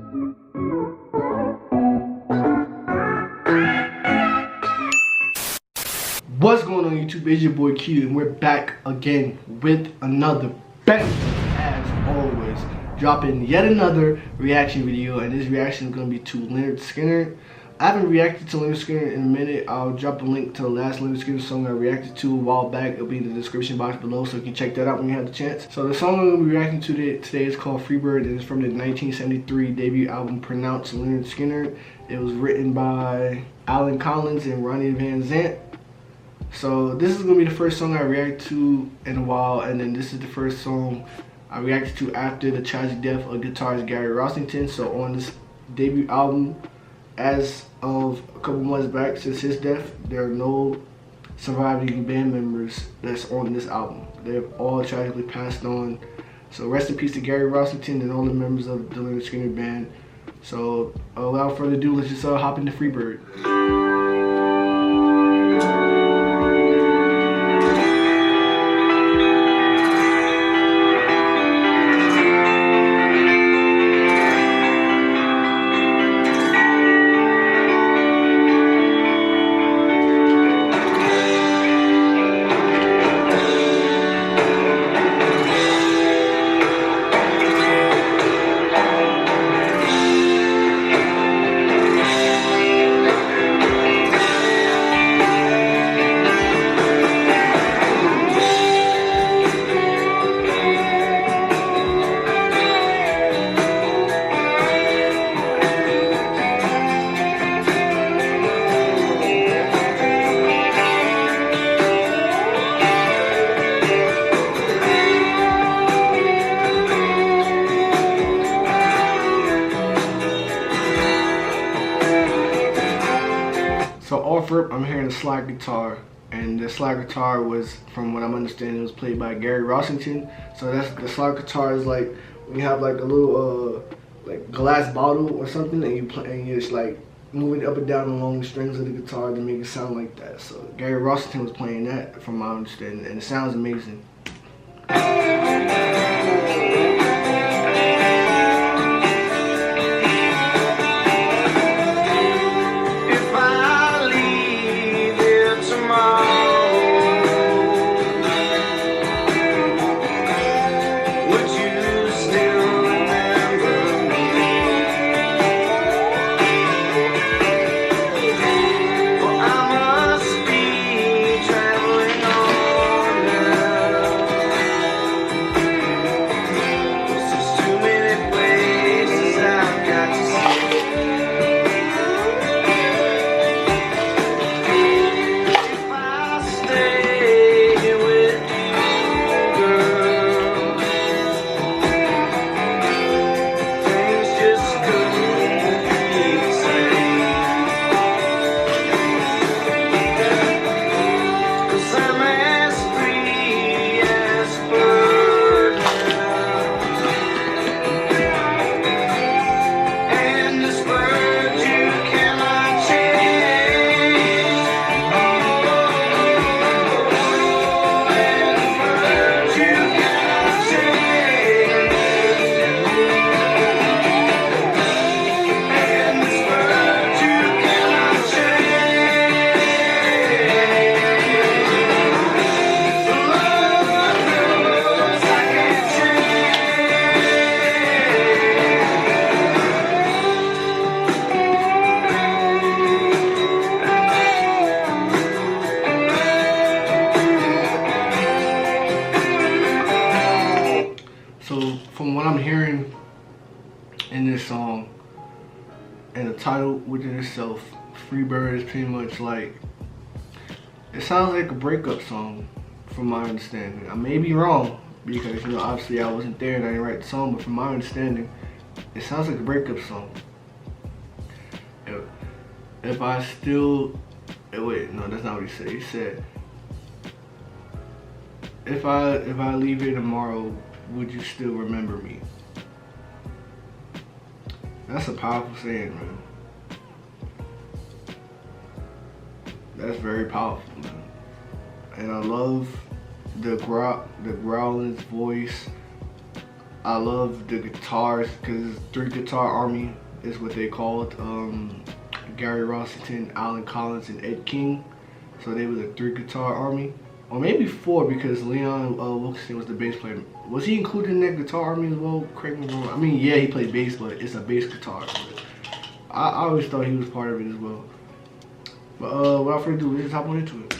What's going on YouTube? It's your boy Q and we're back again with another banger as always. Dropping yet another reaction video, and this reaction is going to be to Lynyrd Skynyrd. I haven't reacted to Lynyrd Skynyrd in a minute. I'll drop a link to the last Lynyrd Skynyrd song I reacted to a while back. It'll be in the description box below, so you can check that out when you have the chance. So the song I'm going to be reacting to today is called Freebird, and it's from the 1973 debut album Pronounced Lynyrd Skynyrd. It was written by Allen Collins and Ronnie Van Zant. So this is going to be the first song I react to in a while, and then this is the first song I reacted to after the tragic death of guitarist Gary Rossington. So on this debut album, as of a couple months back since his death, there are no surviving band members that's on this album. They've all tragically passed on. So rest in peace to Gary Rossington and all the members of the Lynyrd Skynyrd band. So without further ado, let's just hop into Freebird. So off rip, I'm hearing a slide guitar, and the slide guitar was, from what I'm understanding, it was played by Gary Rossington. So that's the slide guitar is like when you have like a little like glass bottle or something, and you play, and you're just like moving it up and down along the strings of the guitar to make it sound like that. So Gary Rossington was playing that, from my understanding, and it sounds amazing. So from what I'm hearing in this song, and the title within itself, Freebird, is pretty much like, it sounds like a breakup song from my understanding. I may be wrong, because you know, obviously I wasn't there and I didn't write the song, but from my understanding, it sounds like a breakup song. If I still, wait, no, that's not what he said. He said, if I leave here tomorrow, would you still remember me? That's a powerful saying, man. That's very powerful, man. And I love the growl in his voice. I love the guitars because 3 Guitar Army is what they called. Gary Rossington, Alan Collins, and Ed King. So they were the 3 Guitar Army. Or maybe 4 because Leon Wilkerson was the bass player. Was he included in that Guitar Army as well? Correct me if I'm wrong. I mean, yeah, he played bass, but it's a bass guitar. I always thought he was part of it as well. But without further ado, let's just hop on into it.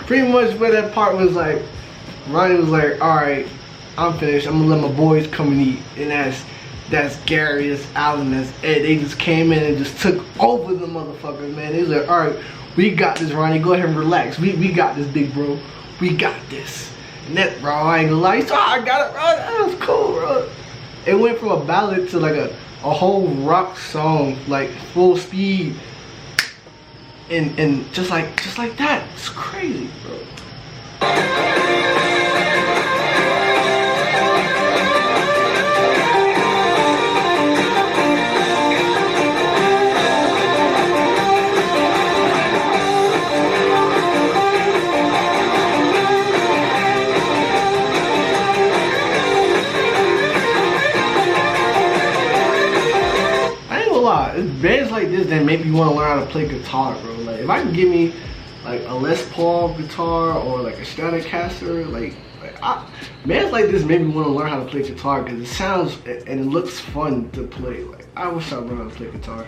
Pretty much where that part was like, Ronnie was like, alright, I'm finished, I'm gonna let my boys come and eat. And that's Gary, that's Alan, that's Ed. They just came in and just took over the motherfuckers, man. They was like, alright, we got this, Ronnie, go ahead and relax. We got this, big bro. We got this. And that, bro, I ain't gonna lie. So I got it, bro. That was cool, bro. It went from a ballad to like a whole rock song, like full speed. And just like that. It's crazy, bro. It's bands like this that make me want to learn how to play guitar, bro. Like, if I can give me like a Les Paul guitar or like a Stratocaster, bands like this make me want to learn how to play guitar because it sounds and it looks fun to play. Like, I wish I learned how to play guitar.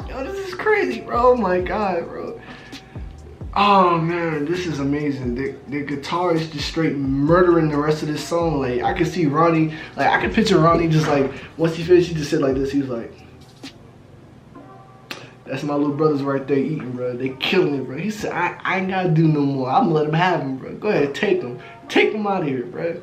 Yo, this is crazy, bro. Oh my god, bro. Oh man, this is amazing. The guitar is just straight murdering the rest of this song. Like I can see Ronnie, like I can picture Ronnie just like once he finished, he just said like this. He was like, "That's my little brothers right there eating, bro. They killing it, bro." He said, "I ain't gotta do no more. I'm gonna let them have him, bro. Go ahead, take them out of here, bro."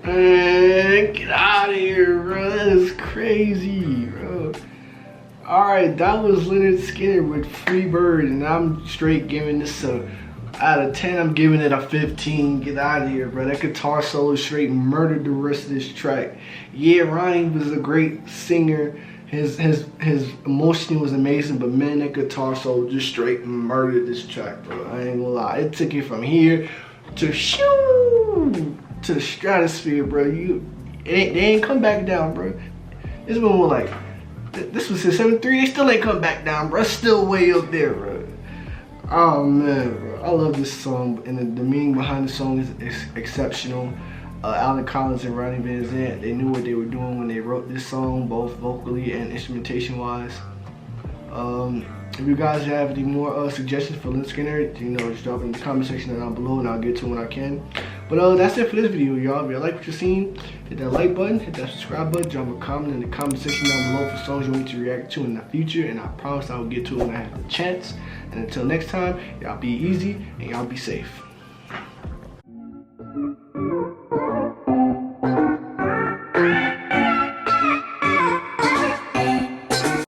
Man, get out of here, bro. That is crazy, bro. Alright, that was Lynyrd Skynyrd with Freebird, and I'm straight giving this a, out of 10, I'm giving it a 15. Get out of here, bro. That guitar solo straight murdered the rest of this track. Yeah, Ronnie was a great singer. His emotion was amazing, but man, that guitar solo just straight murdered this track, bro. I ain't gonna lie. It took it from here to shoo to the stratosphere, bro. They ain't come back down, bro. This one was like, this was his 7-3. They still ain't come back down, bro. It's still way up there, bro. Oh man, bro. I love this song, and the meaning behind the song is exceptional. Alan Collins and Ronnie Van Zant, they knew what they were doing when they wrote this song, both vocally and instrumentation wise. If you guys have any more suggestions for Lynyrd Skynyrd, you know, just drop it in the comment section down below and I'll get to it when I can. But that's it for this video, y'all. If you like what you're seeing, hit that like button, hit that subscribe button, drop a comment in the comment section down below for songs you want me to react to in the future, and I promise I will get to it when I have the chance. And until next time, y'all be easy and y'all be safe.